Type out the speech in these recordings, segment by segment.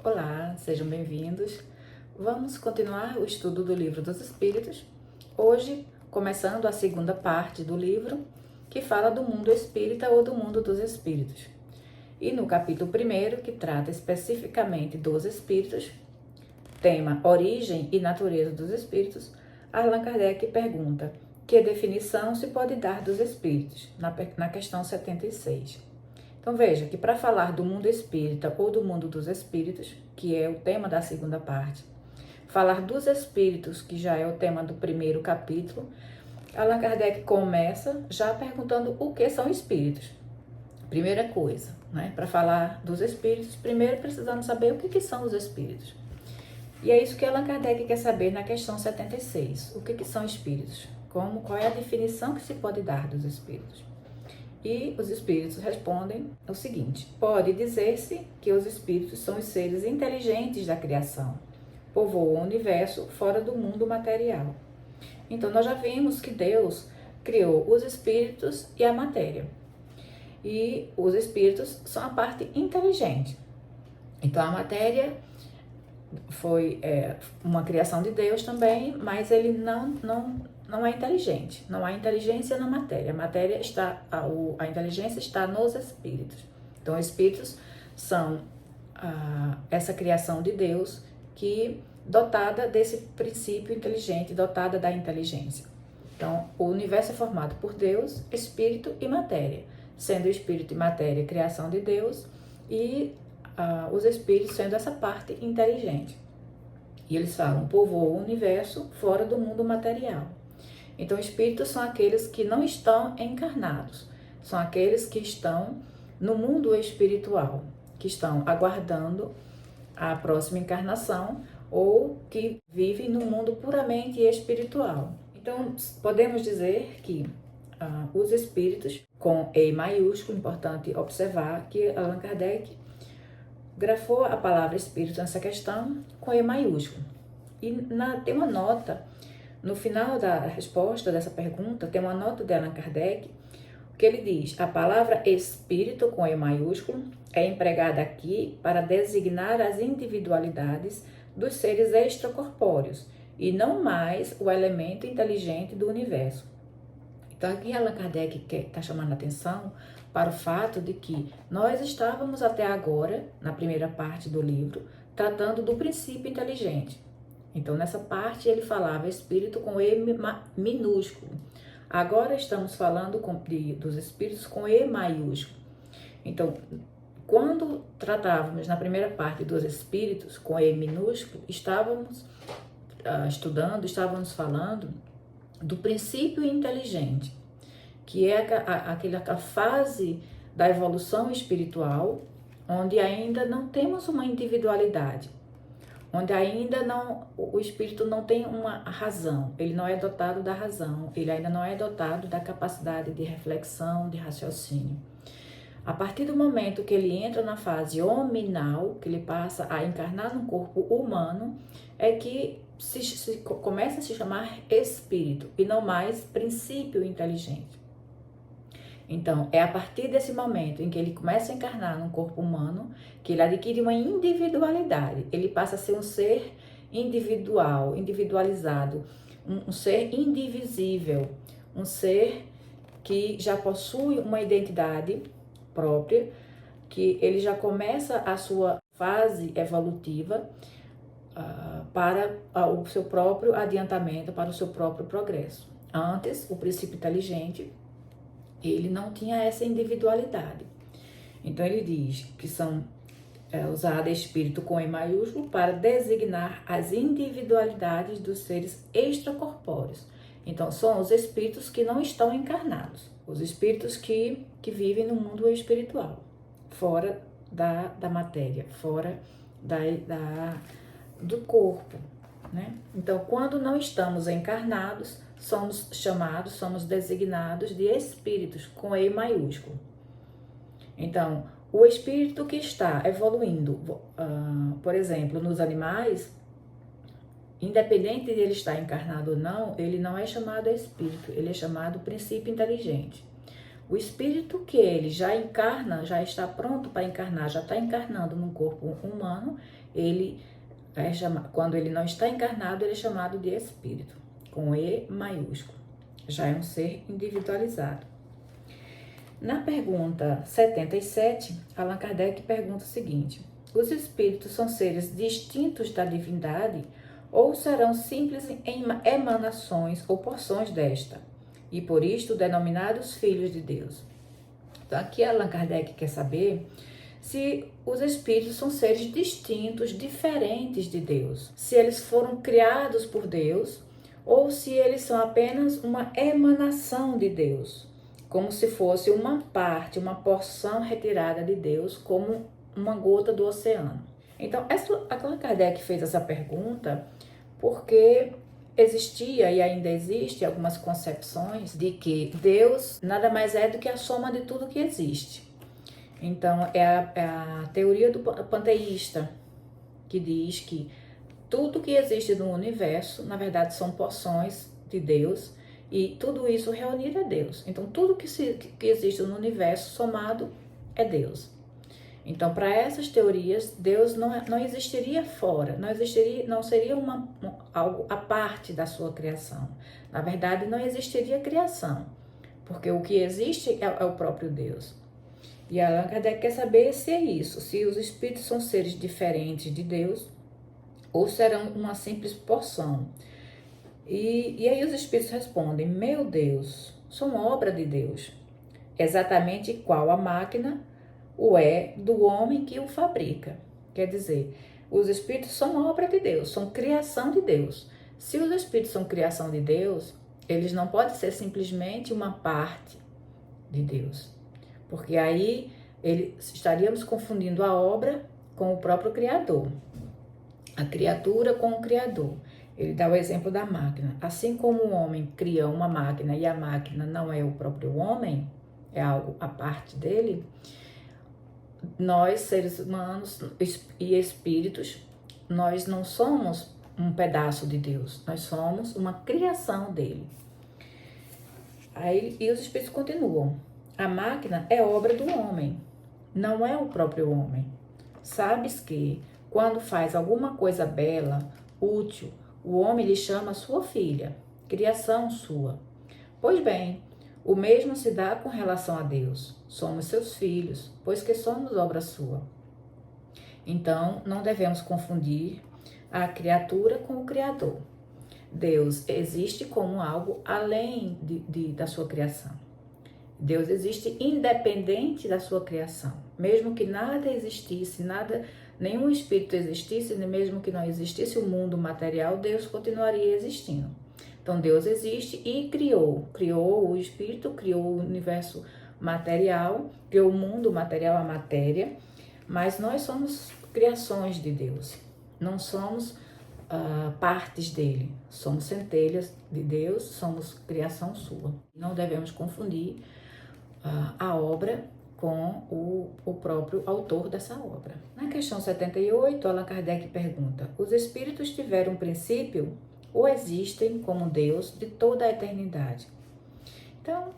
Olá, sejam bem-vindos. Vamos continuar o estudo do Livro dos Espíritos, hoje começando a segunda parte do livro, que fala do mundo espírita ou do mundo dos espíritos. E no capítulo 1, que trata especificamente dos espíritos, tema Origem e Natureza dos Espíritos, Allan Kardec pergunta que definição se pode dar dos espíritos, na questão 76. Então veja que para falar do mundo espírita ou do mundo dos espíritos, que é o tema da segunda parte, falar dos espíritos, que já é o tema do primeiro capítulo, Allan Kardec começa já perguntando o que são espíritos. Primeira coisa, né? Para falar dos espíritos, primeiro precisamos saber o que são os espíritos. E é isso que Allan Kardec quer saber na questão 76. O que são espíritos? Qual é a definição que se pode dar dos espíritos? E os espíritos respondem o seguinte: pode dizer-se que os espíritos são os seres inteligentes da criação, povoam o universo fora do mundo material. Então, nós já vimos que Deus criou os espíritos e a matéria. E os espíritos são a parte inteligente. Então, a matéria foi uma criação de Deus também, mas ele não é inteligente. Não há inteligência na matéria. A inteligência está nos espíritos. Então, os espíritos são essa criação de Deus que dotada desse princípio inteligente, dotada da inteligência. Então, o universo é formado por Deus, espírito e matéria, sendo espírito e matéria criação de Deus e os espíritos sendo essa parte inteligente. E eles falam, povoam o universo fora do mundo material. Então, espíritos são aqueles que não estão encarnados, são aqueles que estão no mundo espiritual, que estão aguardando a próxima encarnação ou que vivem no mundo puramente espiritual. Então, podemos dizer que os espíritos, com E maiúsculo, importante observar que Allan Kardec grafou a palavra espírito nessa questão com E maiúsculo. E tem uma nota, no final da resposta dessa pergunta, tem uma nota de Allan Kardec, que ele diz: a palavra espírito com E maiúsculo é empregada aqui para designar as individualidades dos seres extracorpóreos e não mais o elemento inteligente do universo. Então aqui Allan Kardec está chamando a atenção para o fato de que nós estávamos até agora, na primeira parte do livro, tratando do princípio inteligente. Então nessa parte ele falava espírito com E minúsculo. Agora estamos falando dos espíritos com E maiúsculo. Então, quando tratávamos na primeira parte dos espíritos com E minúsculo, estávamos estávamos falando do princípio inteligente, que é aquela fase da evolução espiritual, onde ainda não temos uma individualidade, onde ainda o espírito não tem uma razão, ele não é dotado da razão, ele ainda não é dotado da capacidade de reflexão, de raciocínio. A partir do momento que ele entra na fase hominal, que ele passa a encarnar num corpo humano, é que começa a se chamar espírito e não mais princípio inteligente. Então, é a partir desse momento em que ele começa a encarnar num corpo humano que ele adquire uma individualidade. Ele passa a ser um ser individual, individualizado, um ser indivisível, um ser que já possui uma identidade própria, que ele já começa a sua fase evolutiva para o seu próprio adiantamento, para o seu próprio progresso. Antes, o princípio inteligente, ele não tinha essa individualidade. Então ele diz que são usada espírito com E maiúsculo para designar as individualidades dos seres extracorpóreos. Então são os espíritos que não estão encarnados, os espíritos que vivem no mundo espiritual, fora da matéria, fora do corpo, né? Então, quando não estamos encarnados, somos designados de espíritos com E maiúsculo. Então, o espírito que está evoluindo, por exemplo, nos animais, independente de ele estar encarnado ou não, ele não é chamado espírito, ele é chamado princípio inteligente. O espírito que ele já encarna, já está pronto para encarnar, já está encarnando num corpo humano, ele quando ele não está encarnado, ele é chamado de espírito, com E maiúsculo. Já é um ser individualizado. Na pergunta 77, Allan Kardec pergunta o seguinte: os espíritos são seres distintos da divindade ou serão simples emanações ou porções desta, e por isto denominados filhos de Deus? Então aqui Allan Kardec quer saber se os espíritos são seres distintos, diferentes de Deus, se eles foram criados por Deus ou se eles são apenas uma emanação de Deus, como se fosse uma parte, uma porção retirada de Deus, como uma gota do oceano. Então, Allan Kardec fez essa pergunta porque existia e ainda existe algumas concepções de que Deus nada mais é do que a soma de tudo que existe. Então, é a teoria do panteísta, que diz que tudo que existe no universo, na verdade, são porções de Deus, e tudo isso reunido é Deus. Então, tudo que existe no universo somado é Deus. Então, para essas teorias, Deus não existiria fora, não seria algo à parte da sua criação. Na verdade, não existiria criação, porque o que existe é o próprio Deus. E Allan Kardec quer saber se é isso, se os espíritos são seres diferentes de Deus ou serão uma simples porção. E aí os espíritos respondem: meu Deus, são obra de Deus, exatamente qual a máquina o é do homem que o fabrica. Quer dizer, os espíritos são obra de Deus, são criação de Deus. Se os espíritos são criação de Deus, eles não podem ser simplesmente uma parte de Deus, porque aí estaríamos confundindo a obra com o próprio Criador, a criatura com o Criador. Ele dá o exemplo da máquina. Assim como o homem cria uma máquina e a máquina não é o próprio homem, é algo à parte dele, nós, seres humanos e espíritos, nós não somos um pedaço de Deus, nós somos uma criação dele. Aí, e os espíritos continuam: a máquina é obra do homem, não é o próprio homem. Sabes que, quando faz alguma coisa bela, útil, o homem lhe chama sua filha, criação sua. Pois bem, o mesmo se dá com relação a Deus. Somos seus filhos, pois que somos obra sua. Então, não devemos confundir a criatura com o Criador. Deus existe como algo além da sua criação. Deus existe independente da sua criação. Mesmo que nada existisse, nenhum espírito existisse, mesmo que não existisse o mundo material, Deus continuaria existindo. Então, Deus existe e criou o espírito, criou o universo material, criou o mundo material, a matéria, mas nós somos criações de Deus, não somos partes dele, somos centelhas de Deus, somos criação sua. Não devemos confundir a obra com o próprio autor dessa obra. Na questão 78, Allan Kardec pergunta: os espíritos tiveram um princípio ou existem como Deus de toda a eternidade? Então,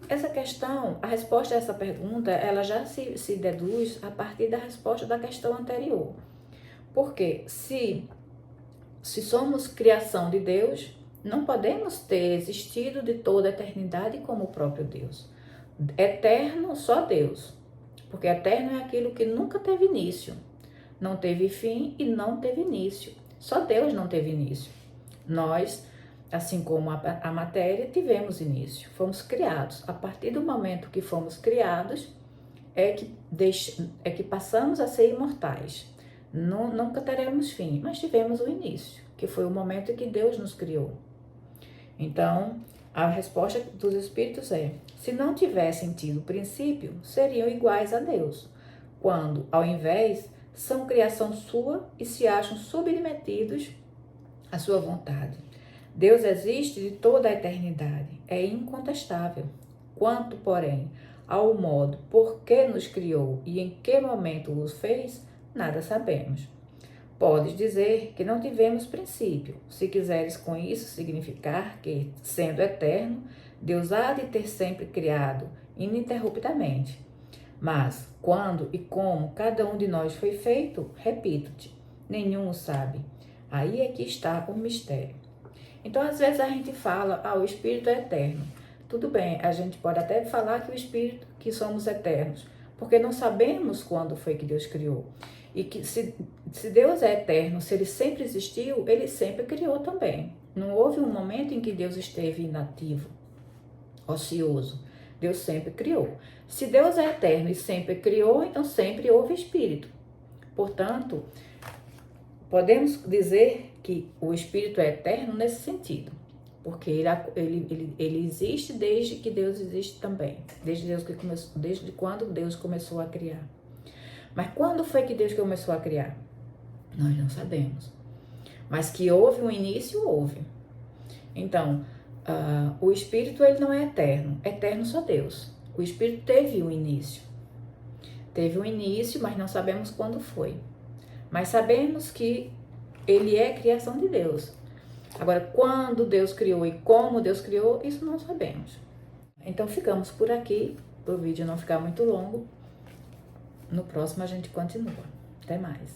essa questão, a resposta a essa pergunta, ela já se deduz a partir da resposta da questão anterior. Porque se somos criação de Deus, não podemos ter existido de toda a eternidade como o próprio Deus. Eterno, só Deus. Porque eterno é aquilo que nunca teve início, não teve fim e não teve início. Só Deus não teve início. Nós, assim como a matéria, tivemos início. Fomos criados. A partir do momento que fomos criados, é que passamos a ser imortais. Nunca teremos fim, mas tivemos o início, que foi o momento em que Deus nos criou. Então, a resposta dos espíritos é: se não tivessem tido princípio, seriam iguais a Deus, quando, ao invés, são criação sua e se acham submetidos à sua vontade. Deus existe de toda a eternidade, é incontestável. Quanto, porém, ao modo por que nos criou e em que momento o fez, nada sabemos. Podes dizer que não tivemos princípio, se quiseres com isso significar que, sendo eterno, Deus há de ter sempre criado, ininterruptamente. Mas quando e como cada um de nós foi feito, repito-te, nenhum o sabe. Aí é que está o mistério. Então, às vezes a gente fala, o Espírito é eterno. Tudo bem, a gente pode até falar que o Espírito, que somos eternos, porque não sabemos quando foi que Deus criou. E que se Deus é eterno, se Ele sempre existiu, Ele sempre criou também. Não houve um momento em que Deus esteve inativo, ocioso. Deus sempre criou. Se Deus é eterno e sempre criou, então sempre houve Espírito. Portanto, podemos dizer que o Espírito é eterno nesse sentido, porque ele existe desde que Deus existe também, desde quando Deus começou a criar. Mas quando foi que Deus começou a criar? Nós não sabemos. Mas que houve um início, houve. Então, o Espírito ele não é eterno, eterno só Deus. O Espírito teve um início. Teve um início, mas não sabemos quando foi. Mas sabemos que ele é criação de Deus. Agora, quando Deus criou e como Deus criou, isso não sabemos. Então, ficamos por aqui, para o vídeo não ficar muito longo. No próximo a gente continua. Até mais.